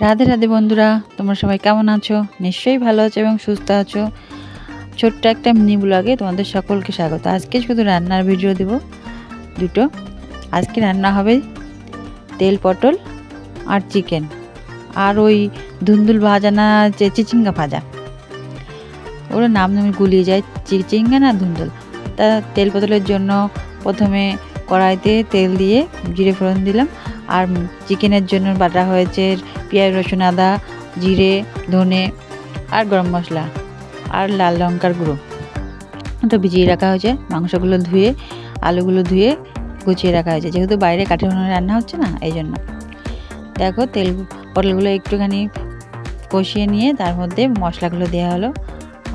রাধে রাধে বন্ধুরা, তোমরা সবাই কেমন আছো? নিশ্চয়ই ভালো আছো এবং সুস্থ আছো। ছোট্ট একটা মিনি ব্লগে তোমাদের সকলকে স্বাগত। আজকে শুধু রান্নার ভিডিও দেব দুটো। আজকে রান্না হবে তেল পটল আর চিকেন, আর ওই ধুন্দুল ভাজা না চিচিঙ্গা ভাজা, ওর নাম আমি গুলিয়ে যাই, চিচিঙ্গা না ধুন্দুল। তা তেল পটলের জন্য প্রথমে কড়াইতে তেল দিয়ে জিরে ফোড়ন দিলাম, আর চিকেনের জন্য বাটা হয়েছে পেঁয়াজ রসুন আদা জিরে ধনে আর গরম মশলা আর লাল লঙ্কার গুঁড়ো। তো ভিজিয়ে রাখা হয়েছে। মাংসগুলো ধুয়ে আলুগুলো ধুয়ে গুছিয়ে রাখা হয়েছে, যেহেতু বাইরে কাঠের উনুনে রান্না হচ্ছে না, এই জন্য। দেখো তেল পটলগুলো একটুখানি কষিয়ে নিয়ে তার মধ্যে মশলাগুলো দেওয়া হলো,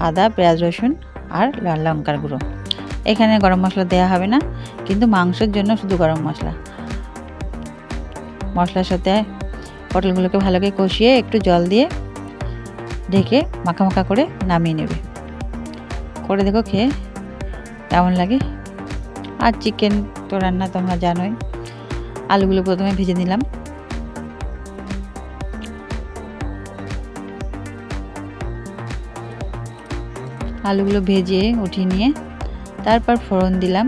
আদা পেঁয়াজ রসুন আর লাল লঙ্কার গুঁড়ো। এখানে গরম মশলা দেওয়া হবে না, কিন্তু মাংসের জন্য শুধু গরম মশলা। মশলার সাথে পটলগুলোকে ভালো করে কষিয়ে একটু জল দিয়ে ঢেকে মাখা মাখা করে নামিয়ে নেবে। করে দেখো খেয়ে কেমন লাগে। আর চিকেন তো রান্না তোমরা জানোই। আলুগুলো প্রথমে ভেজে নিলাম, আলুগুলো ভেজে উঠিয়ে নিয়ে তারপর ফোড়ন দিলাম,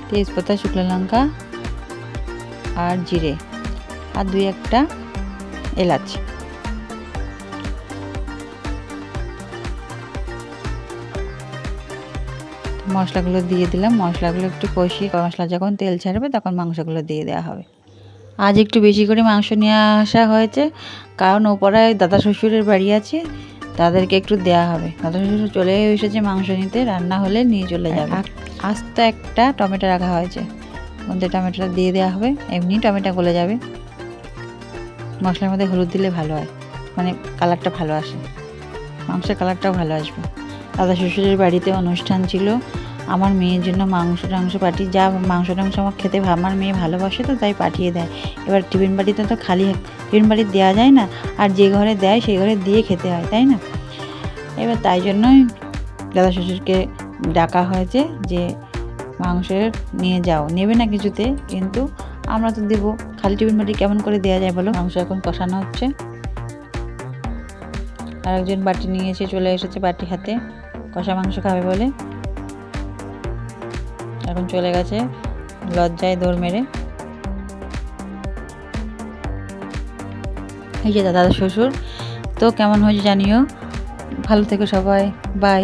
তেজপাতা শুকনো লঙ্কা আর জিরে আর দুই একটা এলাচ। মশলাগুলো দিয়ে দিলাম। মশলাগুলো একটু কষিয়ে মশলা যখন তেল ছাড়বে তখন মাংসগুলো দিয়ে দেওয়া হবে। আজ একটু বেশি করে মাংস নিয়ে আসা হয়েছে, কারণ ওপরে দাদা শ্বশুরের বাড়ি আছে, তাদেরকে একটু দেয়া হবে। দাদা শ্বশুর চলে এসেছে মাংস নিতে, রান্না হলে নিয়ে চলে যাবে। আস্ত একটা টমেটো রাখা হয়েছে, মধ্যে টমেটোটা দিয়ে দেওয়া হবে, এমনি টমেটো গলে যাবে। মশলার মধ্যে হলুদ দিলে ভালো হয়, মানে কালারটা ভালো আসে, মাংসের কালারটাও ভালো আসবে। দাদা শ্বশুরের বাড়িতে অনুষ্ঠান ছিল, আমার মেয়ের জন্য মাংস টাংস পাঠিয়ে, যা মাংস টাংস আমার খেতে আমার মেয়ে ভালোবাসে, তো তাই পাঠিয়ে দেয়। এবার টিফিন বাড়িতে তো খালি টিফিন বাড়ি দেওয়া যায় না, আর যে ঘরে দেয় সেই ঘরে দিয়ে খেতে হয়, তাই না? এবার তাই জন্যই দাদা শ্বশুরকে ডাকা হয়েছে যে মাংসের নিয়ে যাও। নেবে না কিছুতে, কিন্তু আমরা তো দেবো। খালি টিফিন বাড়ি কেমন করে দেওয়া যায় বলো? মাংস এখন কষানো হচ্ছে। আর একজন বাটি নিয়ে এসে চলে এসেছে, বাটি হাতে, কষা মাংস খাবে বলে। এখন চলে গেছে লজ্জায় দৌড় মেরে। এই যে দাদা শ্বশুর। তো কেমন হয়েছে জানিও। ভালো থেকো সবাই, বাই।